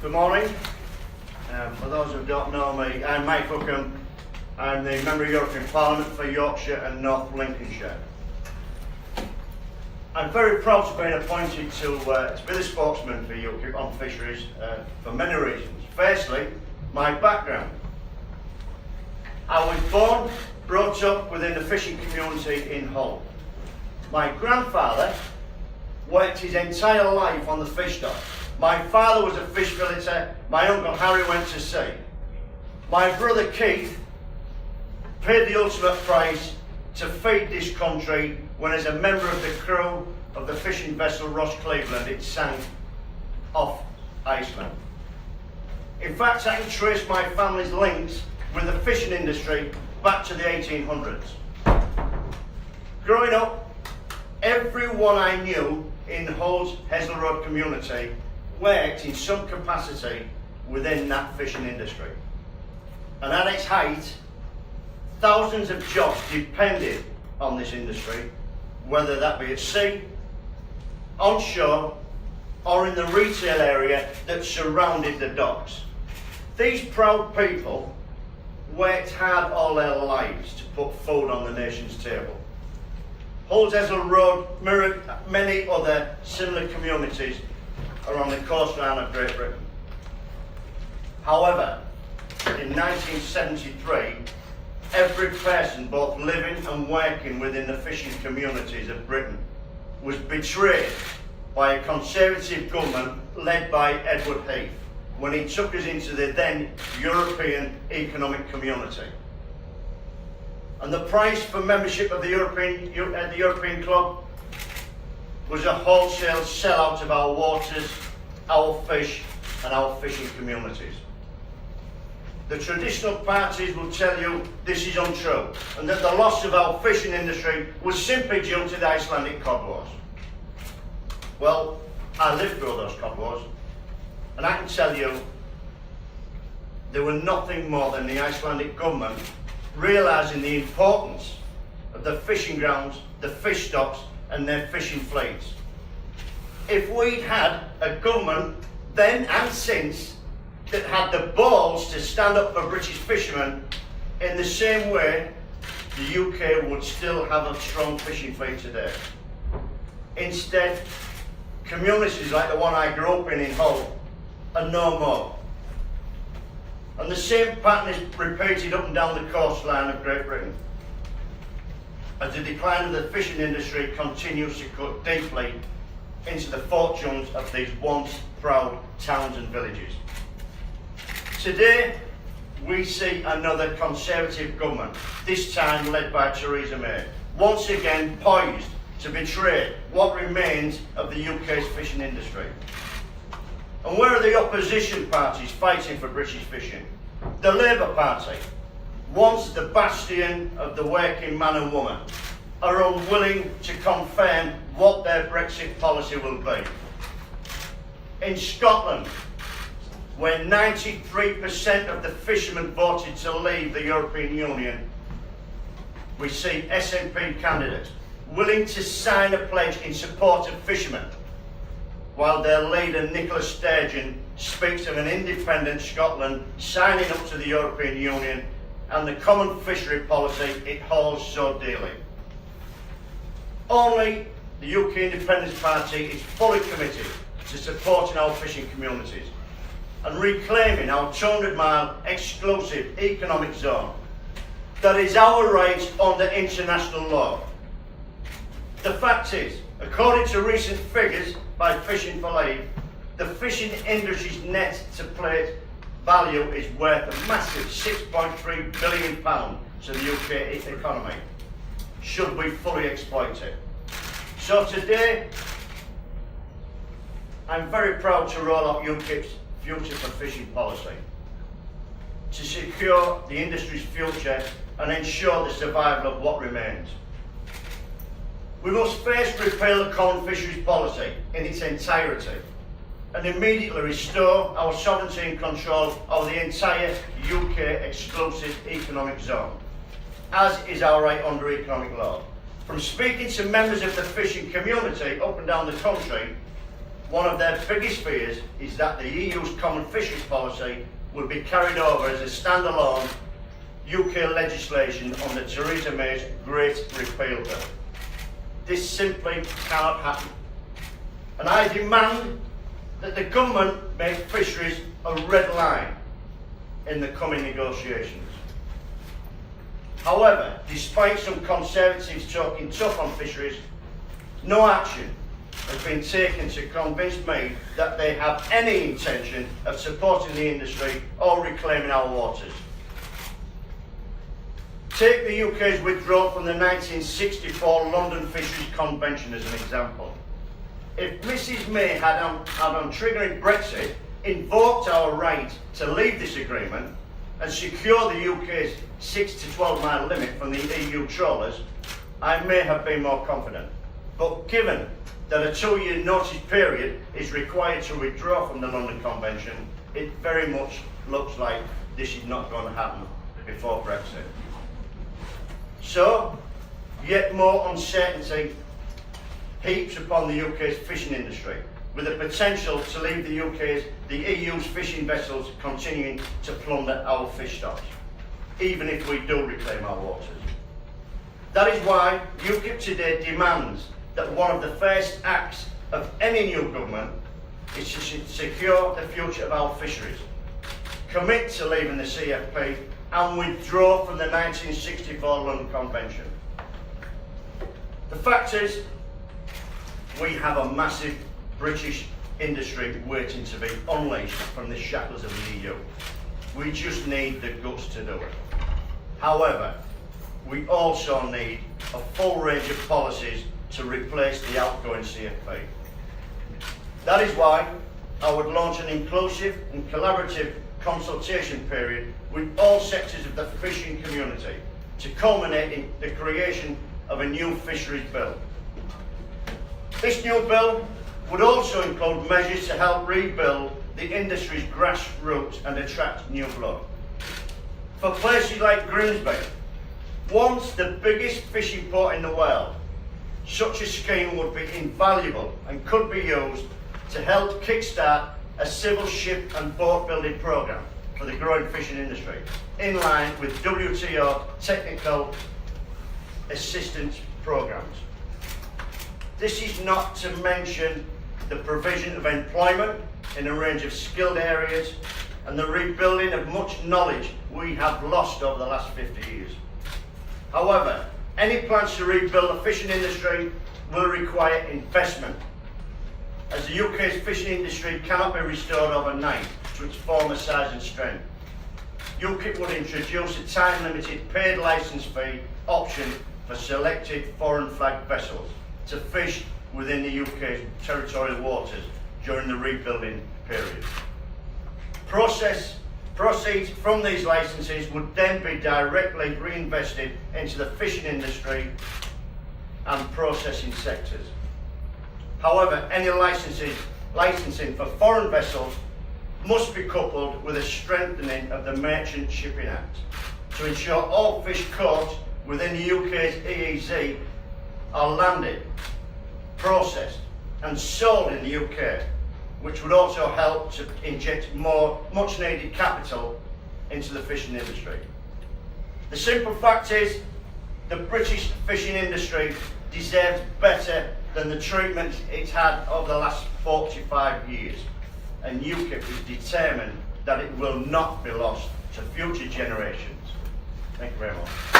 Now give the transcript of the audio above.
Good morning. For those who don't know me, I'm Mike Hookem. I'm the Member of European Parliament for Yorkshire and North Lincolnshire. I'm very proud to be appointed to be the spokesman for UKIP on fisheries for many reasons. Firstly, my background. I was born, brought up within the fishing community in Hull. My grandfather worked his entire life on the fish dock. My father was a fish filleter. My uncle Harry went to sea. My brother Keith paid the ultimate price to feed this country when, as a member of the crew of the fishing vessel Ross Cleveland, it sank off Iceland. In fact, I can trace my family's links with the fishing industry back to the 1800s. Growing up, everyone I knew in Hull's Hesel Road community worked in some capacity within that fishing industry. And at its height, thousands of jobs depended on this industry, whether that be at sea, on shore, or in the retail area that surrounded the docks. These proud people worked hard all their lives to put food on the nation's table. Hull's Hesel Road mirrored many other similar communities around the coastline of Great Britain. However, in 1973, every person, both living and working within the fishing communities of Britain, was betrayed by a Conservative government led by Edward Heath when he took us into the then European Economic Community. And the price for membership of the European Club was a wholesale sellout of our waters, our fish and our fishing communities. The traditional parties will tell you this is untrue and that the loss of our fishing industry was simply due to the Icelandic cod wars. Well, I lived through those cod wars and I can tell you they were nothing more than the Icelandic government realising the importance of the fishing grounds, the fish stocks and their fishing fleets. If we'd had a government then and since that had the balls to stand up for British fishermen in the same way, the UK would still have a strong fishing fleet today. Instead, communities like the one I grew up in Hull are no more. And the same pattern is repeated up and down the coastline of Great Britain, as the decline of the fishing industry continues to cut deeply into the fortunes of these once proud towns and villages. Today, we see another Conservative government, this time led by Theresa May, once again poised to betray what remains of the UK's fishing industry. And where are the opposition parties fighting for British fishing? The Labour Party, once the bastion of the working man and woman, are unwilling to confirm what their Brexit policy will be. In Scotland, where 93% of the fishermen voted to leave the European Union, we see SNP candidates willing to sign a pledge in support of fishermen, while their leader Nicola Sturgeon speaks of an independent Scotland signing up to the European Union and the common fishery policy it holds so dearly. Only the UK Independence Party is fully committed to supporting our fishing communities and reclaiming our 200-mile exclusive economic zone that is our right under international law. The fact is, according to recent figures by Fishing for Life, the fishing industry's net to plate value is worth a massive £6.3 billion to the UK economy, should we fully exploit it. So today, I'm very proud to roll out UKIP's Future for Fishing policy to secure the industry's future and ensure the survival of what remains. We must first repeal the common fisheries policy in its entirety and immediately restore our sovereignty and control of the entire UK exclusive economic zone, as is our right under economic law. From speaking to members of the fishing community up and down the country, one of their biggest fears is that the EU's common fisheries policy will be carried over as a standalone UK legislation under Theresa May's Great Repeal Bill. This simply cannot happen. And I demand that the government make fisheries a red line in the coming negotiations. However, despite some Conservatives talking tough on fisheries, no action has been taken to convince me that they have any intention of supporting the industry or reclaiming our waters. Take the UK's withdrawal from the 1964 London Fisheries Convention as an example. If Mrs May had on triggering Brexit, invoked our right to leave this agreement and secure the UK's 6 to 12 mile limit from the EU trawlers, I may have been more confident. But given that a 2-year notice period is required to withdraw from the London Convention, it very much looks like this is not going to happen before Brexit. So, yet more uncertainty heaps upon the UK's fishing industry, with the potential to leave the EU's fishing vessels continuing to plunder our fish stocks, even if we do reclaim our waters. That is why UKIP today demands that one of the first acts of any new government is to secure the future of our fisheries, commit to leaving the CFP and withdraw from the 1964 London Convention. The fact is, we have a massive British industry waiting to be unleashed from the shackles of the EU. We just need the guts to do it. However, we also need a full range of policies to replace the outgoing CFP. That is why I would launch an inclusive and collaborative consultation period with all sectors of the fishing community to culminate in the creation of a new fisheries bill. This new bill would also include measures to help rebuild the industry's grassroots and attract new blood. For places like Grimsby, once the biggest fishing port in the world, such a scheme would be invaluable and could be used to help kickstart a civil ship and boat building programme for the growing fishing industry, in line with WTO technical assistance programmes. This is not to mention the provision of employment in a range of skilled areas and the rebuilding of much knowledge we have lost over the last 50 years. However, any plans to rebuild the fishing industry will require investment, as the UK's fishing industry cannot be restored overnight to its former size and strength. UKIP would introduce a time-limited paid licence fee option for selected foreign flag vessels to fish within the UK's territorial waters during the rebuilding period. Proceeds from these licences would then be directly reinvested into the fishing industry and processing sectors. However, any licensing for foreign vessels must be coupled with a strengthening of the Merchant Shipping Act to ensure all fish caught within the UK's EEZ are landed, processed and sold in the UK, which would also help to inject more much needed capital into the fishing industry. The simple fact is, the British fishing industry deserves better than the treatment it's had over the last 45 years, and UKIP is determined that it will not be lost to future generations. Thank you very much.